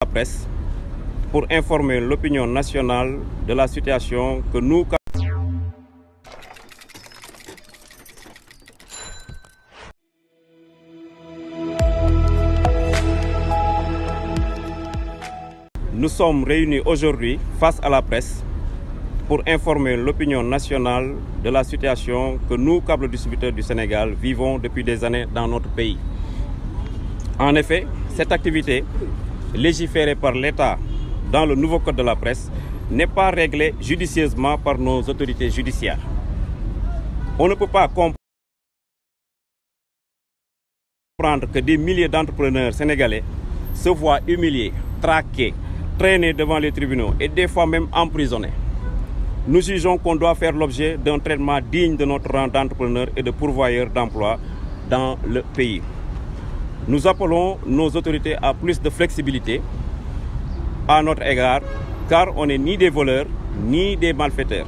La presse pour informer l'opinion nationale de la situation que nous sommes réunis aujourd'hui face à la presse pour informer l'opinion nationale de la situation que nous, câbles distributeurs du Sénégal, vivons depuis des années dans notre pays. En effet, cette activité, légiférée par l'État dans le nouveau code de la presse, n'est pas réglée judicieusement par nos autorités judiciaires. On ne peut pas comprendre que des milliers d'entrepreneurs sénégalais se voient humiliés, traqués, traînés devant les tribunaux et des fois même emprisonnés. Nous jugeons qu'on doit faire l'objet d'un traitement digne de notre rang d'entrepreneur et de pourvoyeur d'emploi dans le pays. Nous appelons nos autorités à plus de flexibilité à notre égard, car on n'est ni des voleurs, ni des malfaiteurs,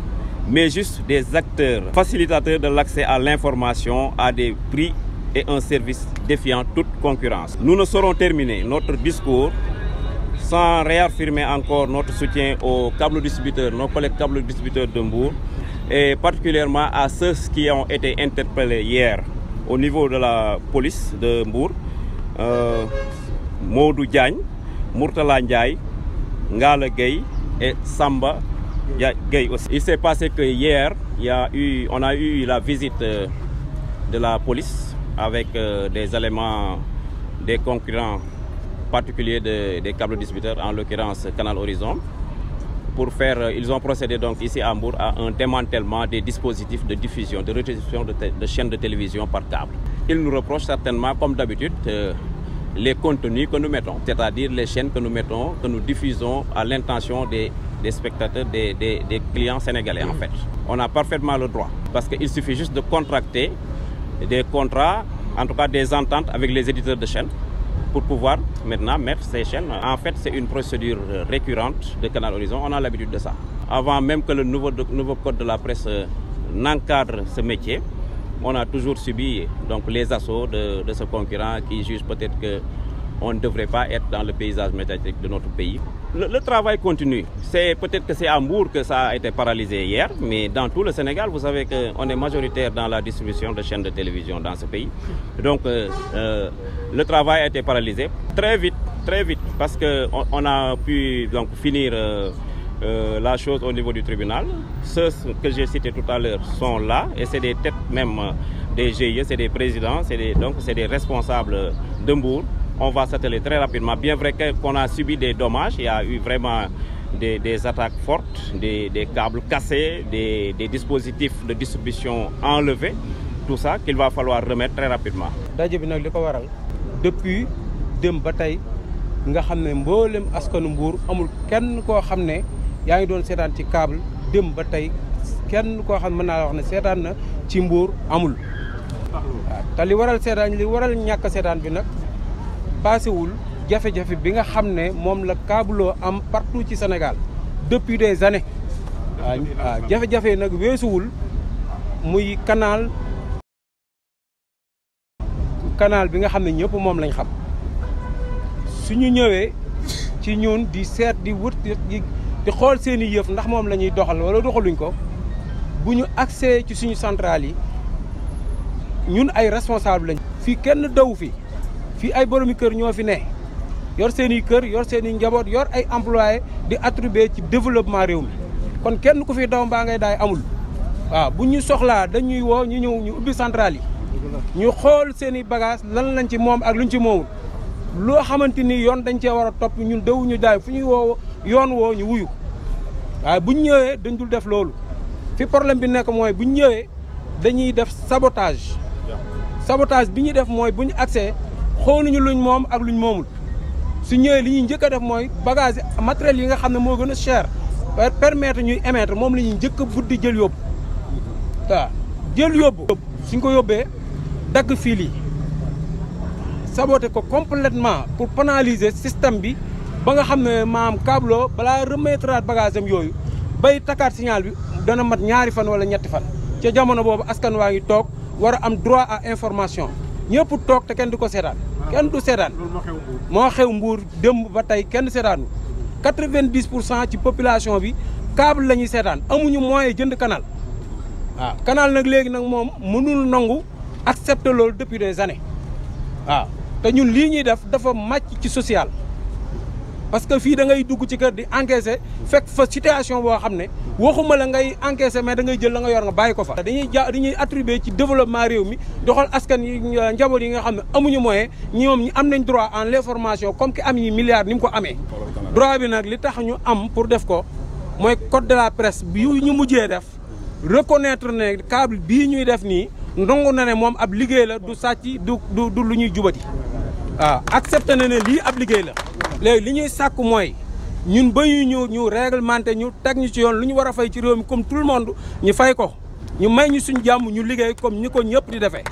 mais juste des acteurs facilitateurs de l'accès à l'information à des prix et un service défiant toute concurrence. Nous ne saurons terminer notre discours sans réaffirmer encore notre soutien aux câbles distributeurs, nos collègues câbles distributeurs de Mbour, et particulièrement à ceux qui ont été interpellés hier au niveau de la police de Mbour, Modou Diagne, Mourtala Ndiaye, Ngala Gueye et Samba Gueye aussi. Il s'est passé que hier, on a eu la visite de la police avec des éléments des concurrents particulier des câbles distributeurs, en l'occurrence Canal Horizon, ils ont procédé donc ici à Mbour à un démantèlement des dispositifs de diffusion, de redistribution de chaînes de télévision par câble. Ils nous reprochent certainement, comme d'habitude, les contenus que nous mettons, c'est-à-dire les chaînes que nous mettons, que nous diffusons à l'intention des spectateurs, des clients sénégalais en fait. On a parfaitement le droit, parce qu'il suffit juste de contracter des contrats, en tout cas des ententes avec les éditeurs de chaînes, pour pouvoir maintenant mettre ces chaînes. En fait, c'est une procédure récurrente de Canal Horizon, on a l'habitude de ça. Avant même que le nouveau code de la presse n'encadre ce métier, on a toujours subi donc, les assauts de ce concurrent qui juge peut-être qu'on ne devrait pas être dans le paysage médiatique de notre pays. Le travail continue. Peut-être que c'est à Mbour que ça a été paralysé hier, mais dans tout le Sénégal, vous savez qu'on est majoritaire dans la distribution de chaînes de télévision dans ce pays. Donc, le travail a été paralysé très vite, parce qu'on a pu donc, finir la chose au niveau du tribunal. Ceux que j'ai cités tout à l'heure sont là, et c'est des têtes même des GIE, c'est des présidents, c'est des responsables de Mbour. On va s'atteler très rapidement. Bien vrai qu'on a subi des dommages, il y a eu vraiment des attaques fortes, des câbles cassés, des dispositifs de distribution enlevés, tout ça qu'il va falloir remettre très rapidement. Depuis dem ba tey nga xam ne mboolem askanu Mbour amul kenn koo xam ne yaa ngi doon seetaan ci câble dem ba tey kenn koo xam ne mën naa la wax ne seetaan na ci Mbour amul. waaw te li waral ñàkk seetaan bi nag paasewul jafe-jafe bi nga xam ne moom la câble am partout ci Sénégal depuis des années. waaw jafe-jafe nag weesuwul muy canal bi nga xam ne ñëpp moom lañ xam suñu ñëwee ci ñun di seet di wut di xool seen i yëf ndax moom la ñuy doxal wala doxaluñ ko bu ñu accès ci suñu centrale yi ñun ay responsable lañ. fii kenn daw fii ay boromi kër ñoo fi ne yor seen i kër yor seen i njaboot yor ay employés di attribuer ci développement réew mi kon kenn ku fi daw mbaa ngay daay amul. waaw bu ñu soxlaa dañuy woo ñu ñëw ñu ubbi centrale yi. ñu xool seen i bagage lan lañ ci moom ak luñ ci moomul loo xamante ni yoon dañ cee war a topp ñun dawuñu daay fu ñuy woo yoon woo ñu wuyu waaye buñ ñëwee dañ dul def loolu fi problème bi nekk mooy buñ ñëwee dañuy def sabotage bi ñuy def mooy bu ñu accès xooluñu luñ moom ak luñ moomul su ñëwee li ñuy njëkk a def mooy bagage matériel yi nga xam ne moo gën a cher permettre ñuy émettre moom la ñuy njëkk a buddi jël yóbbu waaw jël yóbbu suñ ko yóbbee dagg fil yi saboté ko complètement pour pénaliser système bi ba nga xam ne maam câble balaa remettre bagage am yooyu bay takkaat signal bi dana mat ñaari fan wala ñetti fan ca jamono boobu askan waa ngi toog war a am droit à information ñëpp toog te kenn du ko seetaan kenn du seetaan moo xew Mbour démb ba tey kenn seetaanu 90% ci population bi câble la ñuy seetaan amuñu moyen jënd canal waaw canal nag léegi nag moom mënul nangu accepter loolu depuis des années waaw te ñun lii ñuy def dafa màcc ci social parce que fii da ngay dugg ci kër di encaisser fekk fa situation boo xam ne waxuma la ngay encaisser mais da ngay jël la nga yor nga bàyyi ko fa. dañuy attribuer ci développement réew mi doxal askan yi njaboot yi nga xam ne amuñu moyen ñoom ñi am nañ droit en l'information comme ki am yi milliards ni mu ko amee. droit bi nag li tax ñu am pour def ko mooy code de la presse bi ñu mujjee def reconnaître ne câble bii ñuy def nii ndongu na ne moom ab liggéey la du sàcc du lu ñuy jubati waaw accepté na ne lii ab liggéey la. léegi li ñuy sàkku mooy ñun ba ñu réglementé ñu teg ñu ci yoon lu ñu war a fay ci réew mi comme tout le monde ñu fay ko ñu may ñu suñu jàmm ñu liggéey comme ñi ko ñëpp di defee.